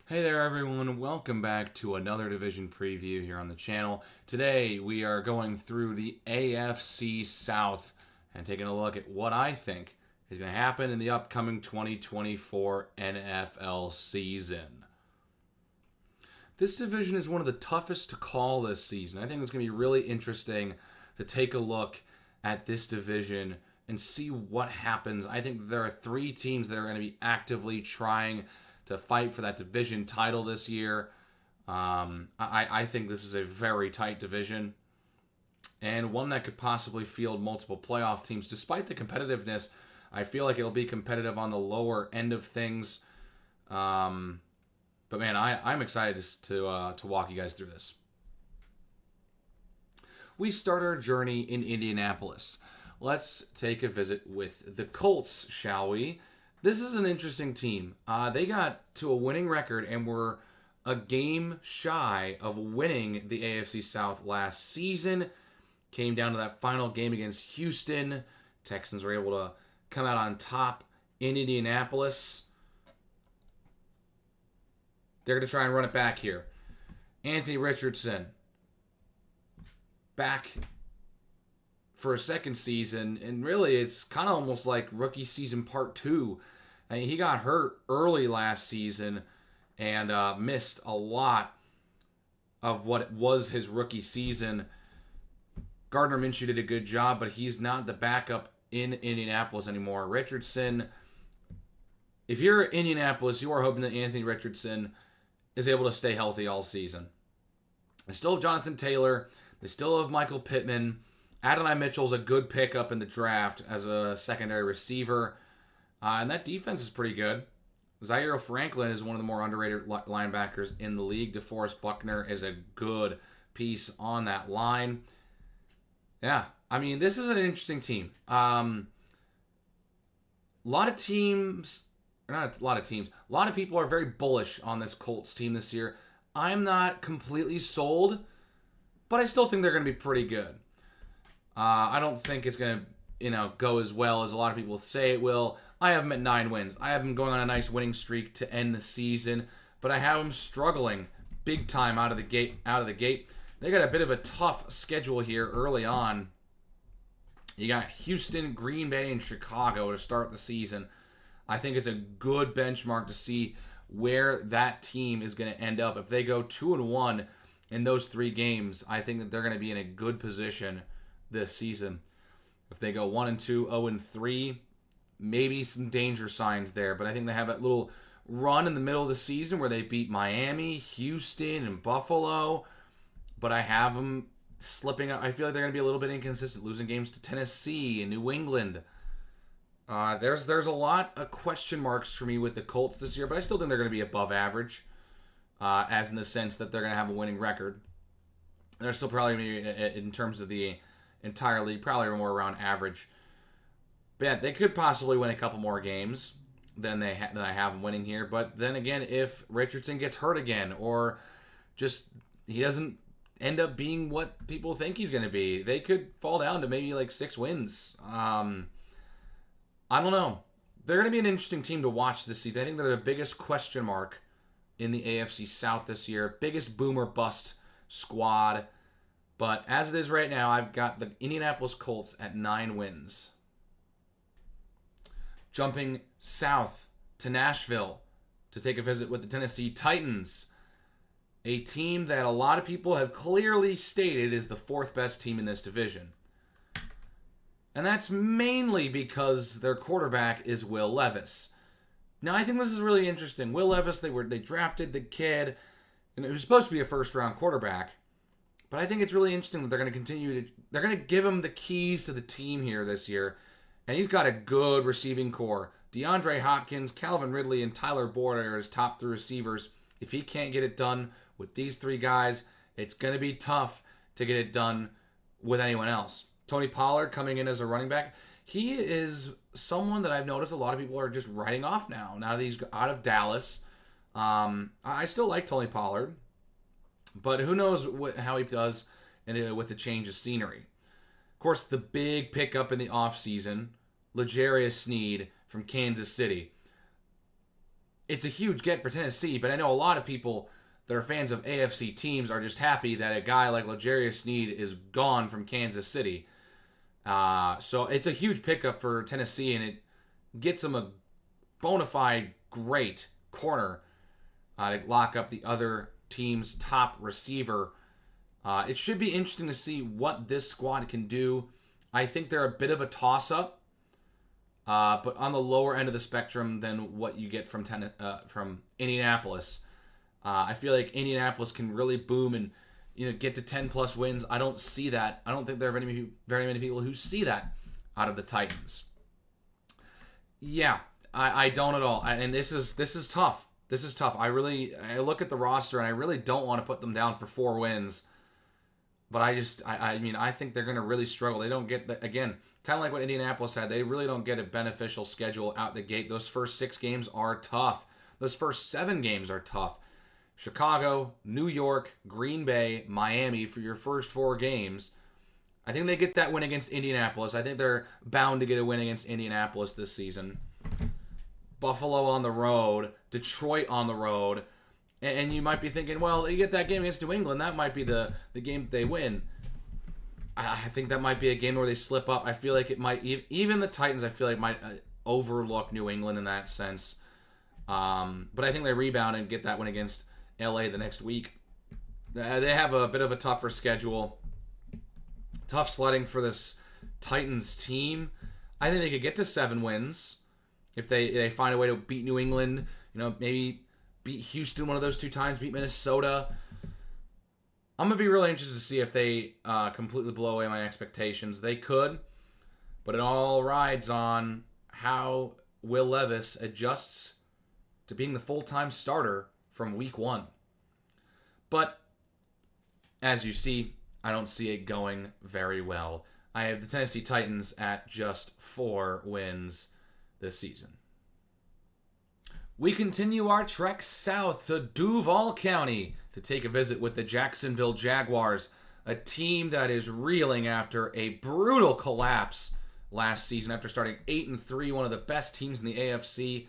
Hey there everyone, welcome back to another division preview here on the channel. Today we are going through the AFC South and taking a look at what I think is going to happen in the upcoming 2024 NFL season. This division is one of the toughest to call this season. I think it's going to be really interesting to take a look at this division and see what happens. I think there are three teams that are going to be actively trying to fight for that division title this year. I think this is a very tight division and one that could possibly field multiple playoff teams. Despite the competitiveness, I feel like it'll be competitive on the lower end of things. But man, I'm excited to walk you guys through this. We start our journey in Indianapolis. Let's take a visit with the Colts, shall we? This is an interesting team. They got to a winning record and were a game shy of winning the AFC South last season. Came down to that final game against Houston. Texans were able to come out on top in Indianapolis. They're going to try and run it back here. Anthony Richardson back for a second season, and really it's kind of almost like rookie season part 2. I mean, he got hurt early last season and missed a lot of what was his rookie season. Gardner Minshew did a good job, but he's not the backup in Indianapolis anymore. Richardson, if you're Indianapolis, you are hoping that Anthony Richardson is able to stay healthy all season. They still have Jonathan Taylor. They still have Michael Pittman. Adonai Mitchell's a good pickup in the draft as a secondary receiver. And that defense is pretty good. Zaire Franklin is one of the more underrated linebackers in the league. DeForest Buckner is a good piece on that line. Yeah, I mean, this is an interesting team. A lot of people are very bullish on this Colts team this year. I'm not completely sold, but I still think they're going to be pretty good. I don't think it's going to, go as well as a lot of people say it will. I have them at 9 wins. I have them going on a nice winning streak to end the season, but I have them struggling big time out of the gate. They got a bit of a tough schedule here early on. You got Houston, Green Bay, and Chicago to start the season. I think it's a good benchmark to see where that team is going to end up. If they go 2-1 in those 3 games, I think that they're going to be in a good position this season. If they go 1-2, 0-3, maybe some danger signs there. But I think they have that little run in the middle of the season where they beat Miami, Houston, and Buffalo. But I have them slipping up. I feel like they're going to be a little bit inconsistent, losing games to Tennessee and New England. There's a lot of question marks for me with the Colts this year, but I still think they're going to be above average, as in the sense that they're going to have a winning record. They're still probably going to be, in terms of the entire league, probably more around average. But yeah, they could possibly win a couple more games than I have them winning here. But then again, if Richardson gets hurt again, or just he doesn't end up being what people think he's going to be, they could fall down to maybe like 6 wins. I don't know. They're going to be an interesting team to watch this season. I think they're the biggest question mark in the AFC South this year. Biggest boom or bust squad. But as it is right now, I've got the Indianapolis Colts at 9 wins. Jumping south to Nashville to take a visit with the Tennessee Titans. A team that a lot of people have clearly stated is the 4th best team in this division. And that's mainly because their quarterback is Will Levis. Now, I think this is really interesting. Will Levis, they drafted the kid, and it was supposed to be a first-round quarterback. But I think it's really interesting that they're going to give him the keys to the team here this year. And he's got a good receiving core. DeAndre Hopkins, Calvin Ridley, and Tyler Boyd are his top 3 receivers. If he can't get it done with these 3 guys, it's going to be tough to get it done with anyone else. Tony Pollard coming in as a running back. He is someone that I've noticed a lot of people are just writing off now. Now that he's out of Dallas. I still like Tony Pollard. But who knows how he does with the change of scenery. Of course, the big pickup in the offseason, L'Jarius Sneed from Kansas City. it's a huge get for Tennessee, but I know a lot of people that are fans of AFC teams are just happy that a guy like L'Jarius Sneed is gone from Kansas City. So it's a huge pickup for Tennessee, and it gets them a bona fide great corner to lock up the other team's top receiver. It should be interesting to see what this squad can do. I think they're a bit of a toss-up, but on the lower end of the spectrum than what you get from Indianapolis. I feel like Indianapolis can really boom and get to 10-plus wins. I don't see that. I don't think there are very many people who see that out of the Titans. Yeah, I don't at all. And this is tough. This is tough. I look at the roster and I really don't want to put them down for 4 wins. But I think they're going to really struggle. They don't get, again, kind of like what Indianapolis had, they really don't get a beneficial schedule out the gate. Those first 6 games are tough. Those first 7 games are tough. Chicago, New York, Green Bay, Miami for your first 4 games. I think they get that win against Indianapolis. I think they're bound to get a win against Indianapolis this season. Buffalo on the road, Detroit on the road. And you might be thinking, well, you get that game against New England, that might be the game that they win. I think that might be a game where they slip up. I feel like it might, even the Titans, I feel like might overlook New England in that sense. But I think they rebound and get that win against LA the next week. They have a bit of a tougher schedule. Tough sledding for this Titans team. I think they could get to 7 wins if they find a way to beat New England, maybe beat Houston one of those 2 times, beat Minnesota. I'm going to be really interested to see if they completely blow away my expectations. They could, but it all rides on how Will Levis adjusts to being the full-time starter from week 1. But as you see, I don't see it going very well. I have the Tennessee Titans at just 4 wins this season. We continue our trek south to Duval County to take a visit with the Jacksonville Jaguars, a team that is reeling after a brutal collapse last season after starting 8-3, one of the best teams in the AFC.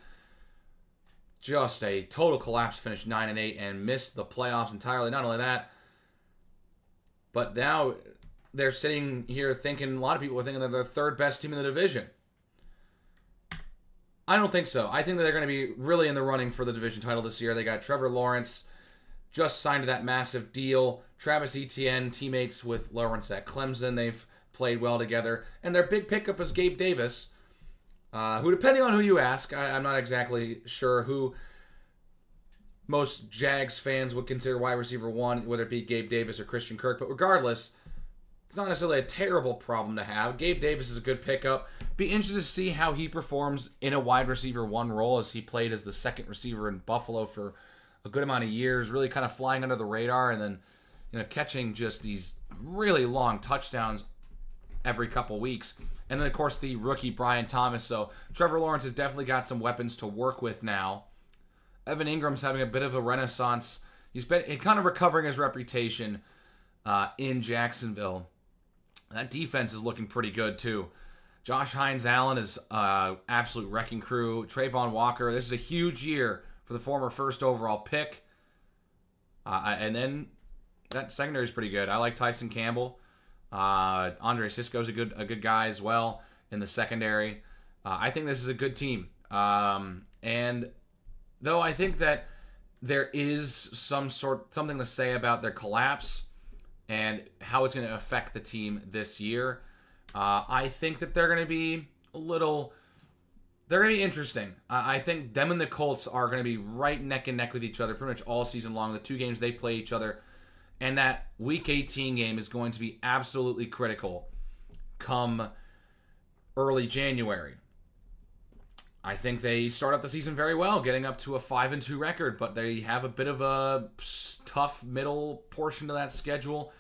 Just a total collapse, finished 9-8 and missed the playoffs entirely. Not only that, but now they're sitting here thinking, a lot of people are thinking they're the 3rd best team in the division. I don't think so. I think that they're going to be really in the running for the division title this year. They got Trevor Lawrence, just signed that massive deal. Travis Etienne, teammates with Lawrence at Clemson. They've played well together. And their big pickup is Gabe Davis, who, depending on who you ask, I'm not exactly sure who most Jags fans would consider wide receiver 1, whether it be Gabe Davis or Christian Kirk. But regardless, it's not necessarily a terrible problem to have. Gabe Davis is a good pickup. Be interested to see how he performs in a wide receiver 1 role, as he played as the 2nd receiver in Buffalo for a good amount of years, really kind of flying under the radar and then catching just these really long touchdowns every couple weeks. And then, of course, the rookie Brian Thomas. So Trevor Lawrence has definitely got some weapons to work with now. Evan Ingram's having a bit of a renaissance. He's been kind of recovering his reputation in Jacksonville. That defense is looking pretty good, too. Josh Hines-Allen is absolute wrecking crew. Trayvon Walker, this is a huge year for the former 1st overall pick. And then that secondary is pretty good. I like Tyson Campbell. Andre Sisco's a good guy as well in the secondary. I think this is a good team. And though I think that there is something to say about their collapse and how it's going to affect the team this year, I think that they're going to be they're going to be interesting. I think them and the Colts are going to be right neck and neck with each other pretty much all season long. The 2 games they play each other. And that Week 18 game is going to be absolutely critical come early January. I think they start up the season very well, getting up to a 5-2 record, but they have a bit of a tough middle portion to that schedule.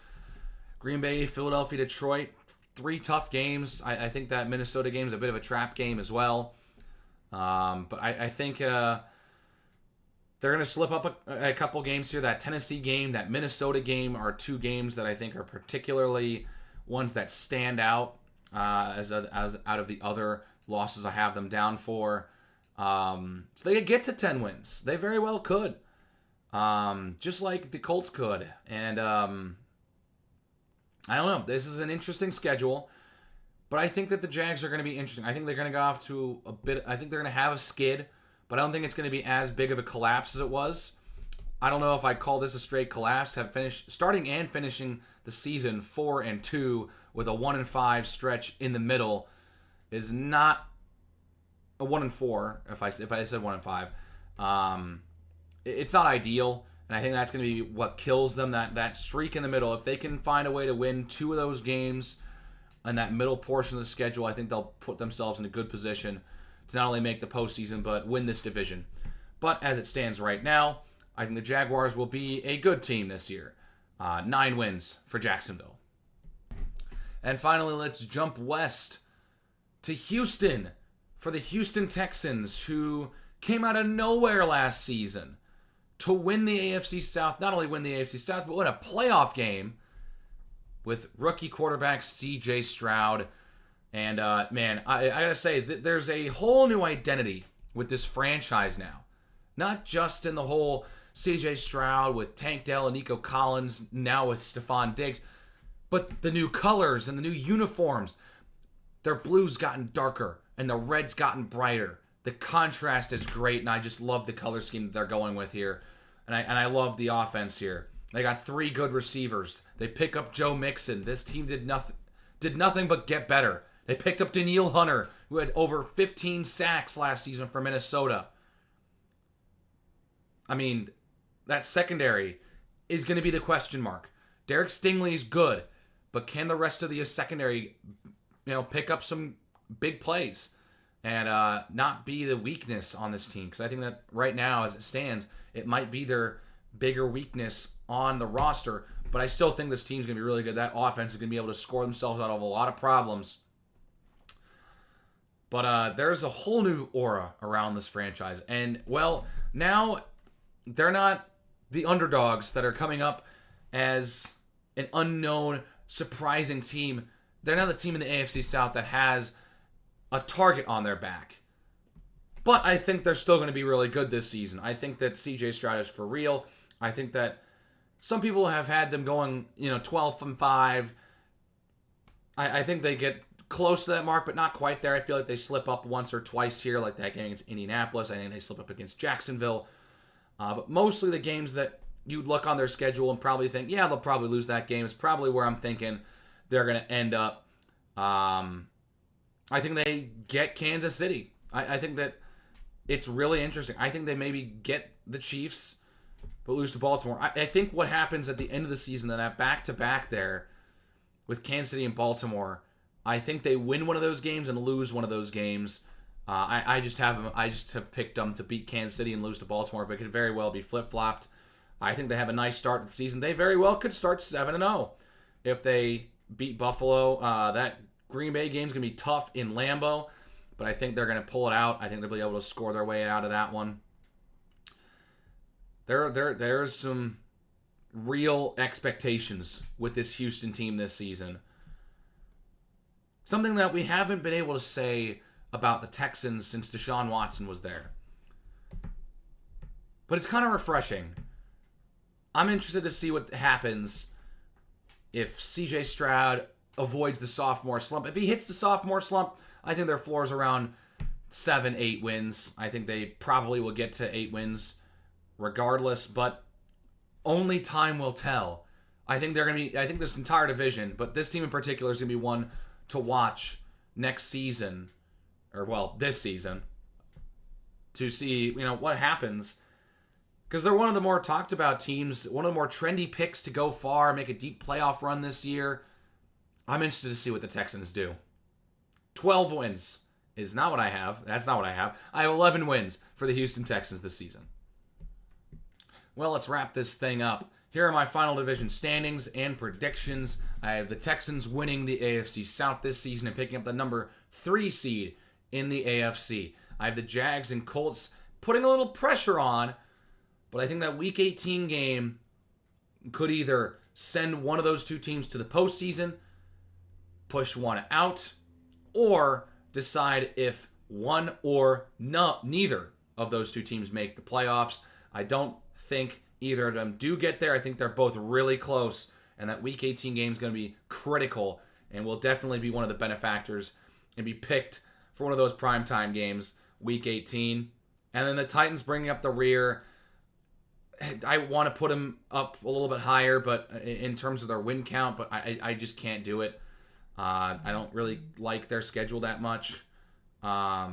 Green Bay, Philadelphia, Detroit, 3 tough games. I think that Minnesota game is a bit of a trap game as well. But I think they're going to slip up a couple games here. That Tennessee game, that Minnesota game are 2 games that I think are particularly ones that stand out as out of the other losses I have them down for. So they could get to 10 wins. They very well could. Just like the Colts could. And I don't know. This is an interesting schedule. But I think that the Jags are going to be interesting. I think they're going to go off to a bit. I think they're going to have a skid. But I don't think it's going to be as big of a collapse as it was. I don't know if I call this a straight collapse. Starting and finishing the season 4-2 with a 1-5 stretch in the middle is not a 1-4. If I said 1-5, it's not ideal, and I think that's going to be what kills them. That streak in the middle. If they can find a way to win 2 of those games in that middle portion of the schedule, I think they'll put themselves in a good position to not only make the postseason but win this division. But as it stands right now, I think the Jaguars will be a good team this year. 9 wins for Jacksonville. And finally, let's jump west to Houston for the Houston Texans, who came out of nowhere last season to win the AFC South. Not only win the AFC South, but win a playoff game with rookie quarterback C.J. Stroud. And, man, I got to say, there's a whole new identity with this franchise now. Not just in the whole C.J. Stroud with Tank Dell and Nico Collins, now with Stephon Diggs, but the new colors and the new uniforms. Their blue's gotten darker and the red's gotten brighter. The contrast is great, and I just love the color scheme that they're going with here. And I love the offense here. They got 3 good receivers. They pick up Joe Mixon. This team did nothing but get better. They picked up Danielle Hunter, who had over 15 sacks last season for Minnesota. I mean, that secondary is going to be the question mark. Derek Stingley is good, but can the rest of the secondary, pick up some big plays and not be the weakness on this team? Because I think that right now, as it stands, it might be their bigger weakness on the roster, but I still think this team's going to be really good. That offense is going to be able to score themselves out of a lot of problems. But there's a whole new aura around this franchise. And, well, now they're not the underdogs that are coming up as an unknown, surprising team. They're not the team in the AFC South that has a target on their back. But I think they're still going to be really good this season. I think that C.J. Stroud is for real. I think that some people have had them going, 12-5. I think they get close to that mark, but not quite there. I feel like they slip up once or twice here, like that game against Indianapolis. I think they slip up against Jacksonville. But mostly the games that you'd look on their schedule and probably think, yeah, they'll probably lose that game, is probably where I'm thinking they're going to end up. I think they get Kansas City. I think that it's really interesting. I think they maybe get the Chiefs, but lose to Baltimore. I think what happens at the end of the season, that back-to-back there with Kansas City and Baltimore, I think they win one of those games and lose one of those games. I just have picked them to beat Kansas City and lose to Baltimore, but it could very well be flip-flopped. I think they have a nice start to the season. They very well could start 7-0 if they beat Buffalo. That Green Bay game's going to be tough in Lambeau, but I think they're going to pull it out. I think they'll be able to score their way out of that one. There's some real expectations with this Houston team this season. Something that we haven't been able to say about the Texans since Deshaun Watson was there. But it's kind of refreshing. I'm interested to see what happens if C.J. Stroud avoids the sophomore slump. If he hits the sophomore slump, I think their floor is around 7-8 wins. I think they probably will get to 8 wins regardless, but only time will tell. I think this entire division, but this team in particular is going to be one to watch next season, or this season, to see, what happens. Because they're one of the more talked about teams, one of the more trendy picks to go far, make a deep playoff run this year. I'm interested to see what the Texans do. 12 wins is not what I have. That's not what I have. I have 11 wins for the Houston Texans this season. Well, let's wrap this thing up. Here are my final division standings and predictions. I have the Texans winning the AFC South this season and picking up the number 3 seed in the AFC. I have the Jags and Colts putting a little pressure on, but I think that Week 18 game could either send one of those two teams to the postseason, push one out, or decide if one or neither of those two teams make the playoffs. I don't think either of them do get there. I think they're both really close, and that Week 18 game is going to be critical and will definitely be one of the benefactors and be picked for one of those primetime games, Week 18. And then the Titans bringing up the rear. I want to put them up a little bit higher, but in terms of their win count, but I just can't do it. I don't really like their schedule that much. I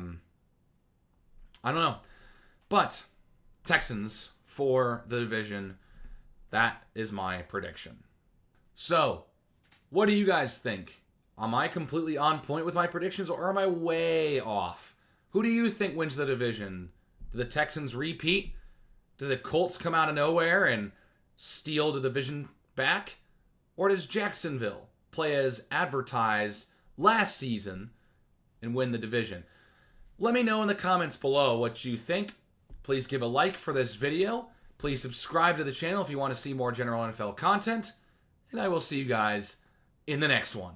don't know. But Texans for the division, that is my prediction. So, what do you guys think? Am I completely on point with my predictions, or am I way off? Who do you think wins the division? Do the Texans repeat? Do the Colts come out of nowhere and steal the division back? Or does Jacksonville play as advertised last season and win the division? Let me know in the comments below what you think. Please give a like for this video. Please subscribe to the channel if you want to see more general NFL content. And I will see you guys in the next one.